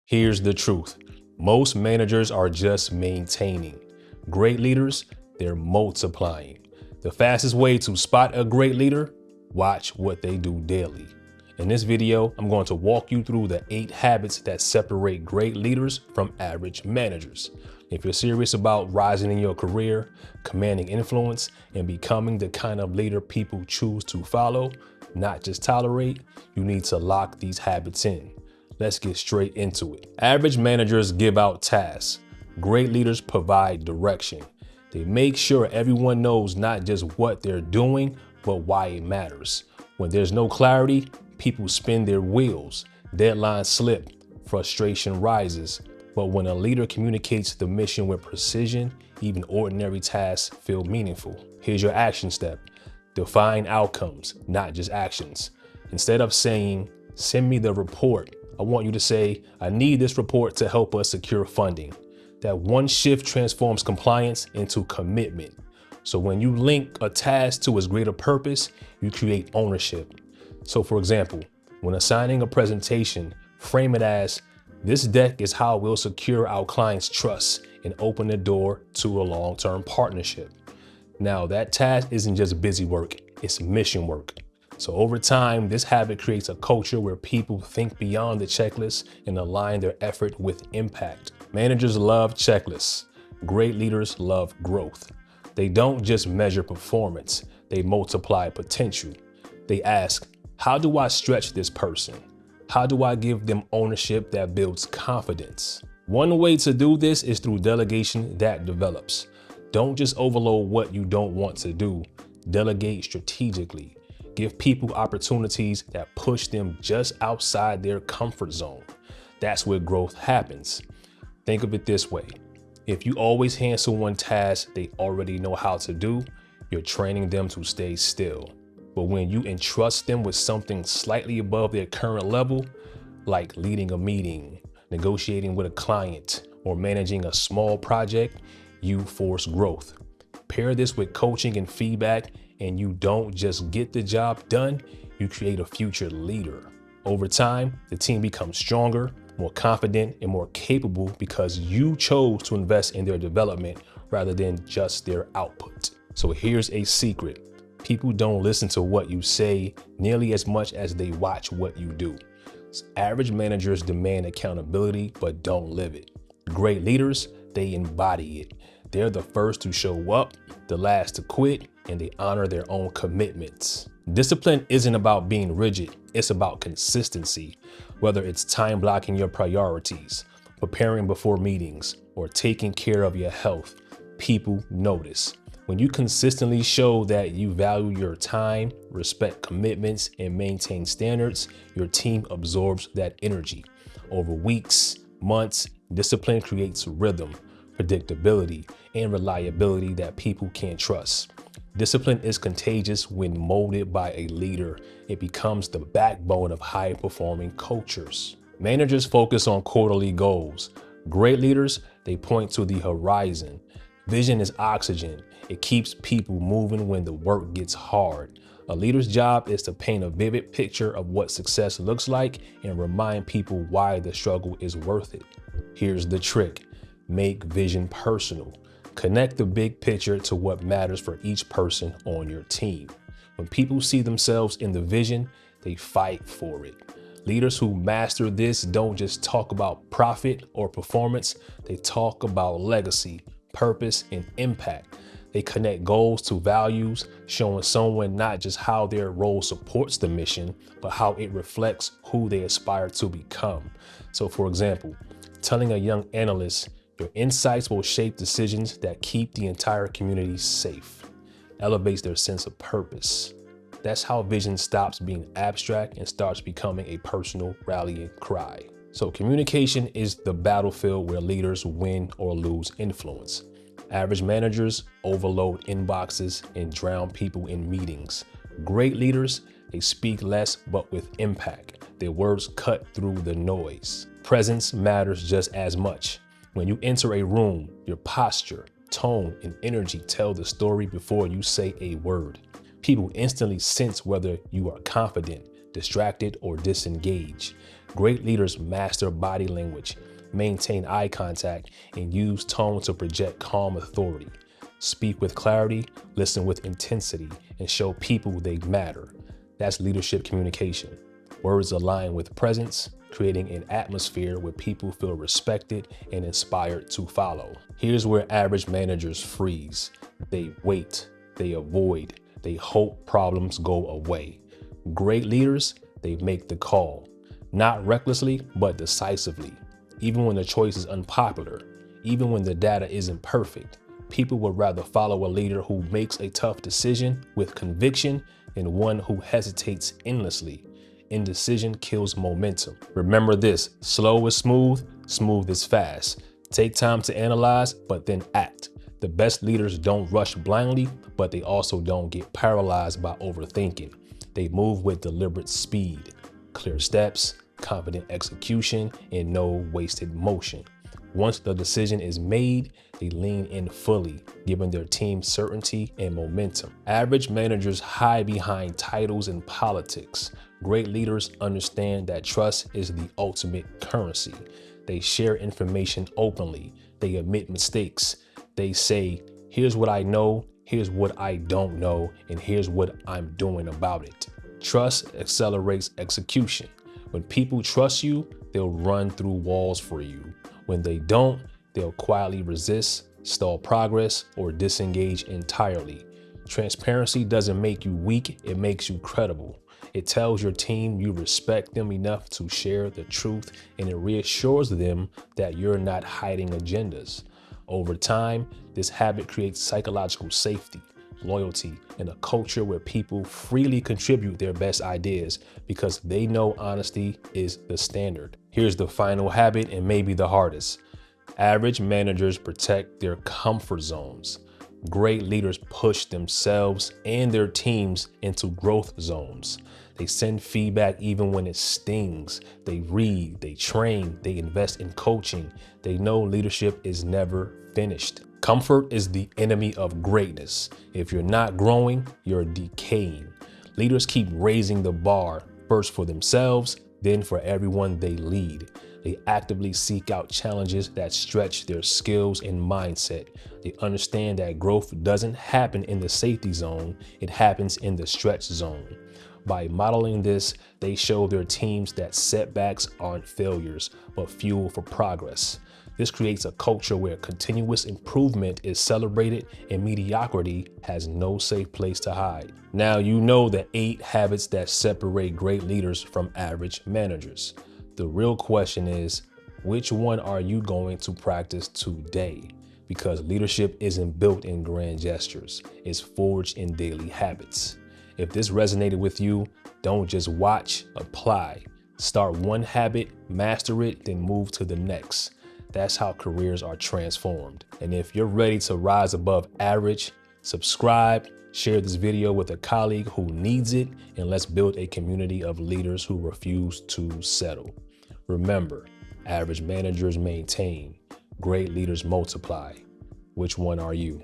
Here's the truth. Most managers are just maintaining. Great leaders, they're multiplying. The fastest way to spot a great leader, watch what they do daily. In this video, I'm going to walk you through the 8 habits that separate great leaders from average managers. If you're serious about rising in your career, commanding influence, and becoming the kind of leader people choose to follow, not just tolerate, you need to lock these habits in. Let's get straight into it. Average managers give out tasks. Great leaders provide direction. They make sure everyone knows not just what they're doing, but why it matters. When there's no clarity, people spin their wheels, deadlines slip, frustration rises. But when a leader communicates the mission with precision, even ordinary tasks feel meaningful. Here's your action step. Define outcomes, not just actions. Instead of saying, "Send me the report," I want you to say, "I need this report to help us secure funding." That one shift transforms compliance into commitment. So when you link a task to its greater purpose, you create ownership. So for example, when assigning a presentation, frame it as, "This deck is how we'll secure our clients' trust and open the door to a long-term partnership." Now that task isn't just busy work, it's mission work. So over time, this habit creates a culture where people think beyond the checklist and align their effort with impact. Managers love checklists. Great leaders love growth. They don't just measure performance, they multiply potential. They ask, how do I stretch this person? How do I give them ownership that builds confidence? One way to do this is through delegation that develops. Don't just overload what you don't want to do. Delegate strategically. Give people opportunities that push them just outside their comfort zone. That's where growth happens. Think of it this way. If you always hand someone tasks they already know how to do, you're training them to stay still. But when you entrust them with something slightly above their current level, like leading a meeting, negotiating with a client, or managing a small project, you force growth. Pair this with coaching and feedback, and you don't just get the job done, you create a future leader. Over time, the team becomes stronger, more confident, and more capable because you chose to invest in their development rather than just their output. So here's a secret. People don't listen to what you say nearly as much as they watch what you do. Average managers demand accountability, but don't live it. Great leaders, they embody it. They're the first to show up, the last to quit, and they honor their own commitments. Discipline isn't about being rigid, it's about consistency. Whether it's time blocking your priorities, preparing before meetings, or taking care of your health, people notice. When you consistently show that you value your time, respect commitments, and maintain standards, your team absorbs that energy. Over weeks, months, discipline creates rhythm, predictability, and reliability that people can trust. Discipline is contagious when molded by a leader. It becomes the backbone of high-performing cultures. Managers focus on quarterly goals. Great leaders, they point to the horizon. Vision is oxygen. It keeps people moving when the work gets hard. A leader's job is to paint a vivid picture of what success looks like and remind people why the struggle is worth it. Here's the trick. Make vision personal. Connect the big picture to what matters for each person on your team. When people see themselves in the vision, they fight for it. Leaders who master this don't just talk about profit or performance, they talk about legacy, purpose, and impact. They connect goals to values, showing someone not just how their role supports the mission, but how it reflects who they aspire to become. So for example, telling a young analyst, "Your insights will shape decisions that keep the entire community safe," elevates their sense of purpose. That's how vision stops being abstract and starts becoming a personal rallying cry. So communication is the battlefield where leaders win or lose influence. Average managers overload inboxes and drown people in meetings. Great leaders, they speak less but with impact. Their words cut through the noise. Presence matters just as much. When you enter a room, your posture, tone, and energy tell the story before you say a word. People instantly sense whether you are confident, distracted, or disengaged. Great leaders master body language, maintain eye contact, and use tone to project calm authority. Speak with clarity, listen with intensity, and show people they matter. That's leadership communication. Words align with presence, creating an atmosphere where people feel respected and inspired to follow. Here's where average managers freeze. They wait, they avoid, they hope problems go away. Great leaders, they make the call, not recklessly, but decisively. Even when the choice is unpopular, even when the data isn't perfect, people would rather follow a leader who makes a tough decision with conviction than one who hesitates endlessly. Indecision kills momentum. Remember this: slow is smooth, smooth is fast. Take time to analyze, but then act. The best leaders don't rush blindly, but they also don't get paralyzed by overthinking. They move with deliberate speed, clear steps, confident execution, and no wasted motion. Once the decision is made, they lean in fully, giving their team certainty and momentum. Average managers hide behind titles and politics. Great leaders understand that trust is the ultimate currency. They share information openly. They admit mistakes. They say, here's what I know, here's what I don't know, and here's what I'm doing about it. Trust accelerates execution. When people trust you, they'll run through walls for you. When they don't, they'll quietly resist, stall progress, or disengage entirely. Transparency doesn't make you weak, it makes you credible. It tells your team you respect them enough to share the truth, and it reassures them that you're not hiding agendas. Over time, this habit creates psychological safety, loyalty, and a culture where people freely contribute their best ideas because they know honesty is the standard. Here's the final habit, and maybe the hardest. Average managers protect their comfort zones. Great leaders push themselves and their teams into growth zones. They send feedback even when it stings. They read, they train, they invest in coaching. They know leadership is never finished. Comfort is the enemy of greatness. If you're not growing, you're decaying. Leaders keep raising the bar, first for themselves, then for everyone they lead. They actively seek out challenges that stretch their skills and mindset. They understand that growth doesn't happen in the safety zone, it happens in the stretch zone. By modeling this, they show their teams that setbacks aren't failures, but fuel for progress. This creates a culture where continuous improvement is celebrated and mediocrity has no safe place to hide. Now you know the 8 habits that separate great leaders from average managers. The real question is, which one are you going to practice today? Because leadership isn't built in grand gestures, it's forged in daily habits. If this resonated with you, don't just watch, apply. Start one habit, master it, then move to the next. That's how careers are transformed. And if you're ready to rise above average, subscribe, share this video with a colleague who needs it, and let's build a community of leaders who refuse to settle. Remember, average managers maintain, great leaders multiply. Which one are you?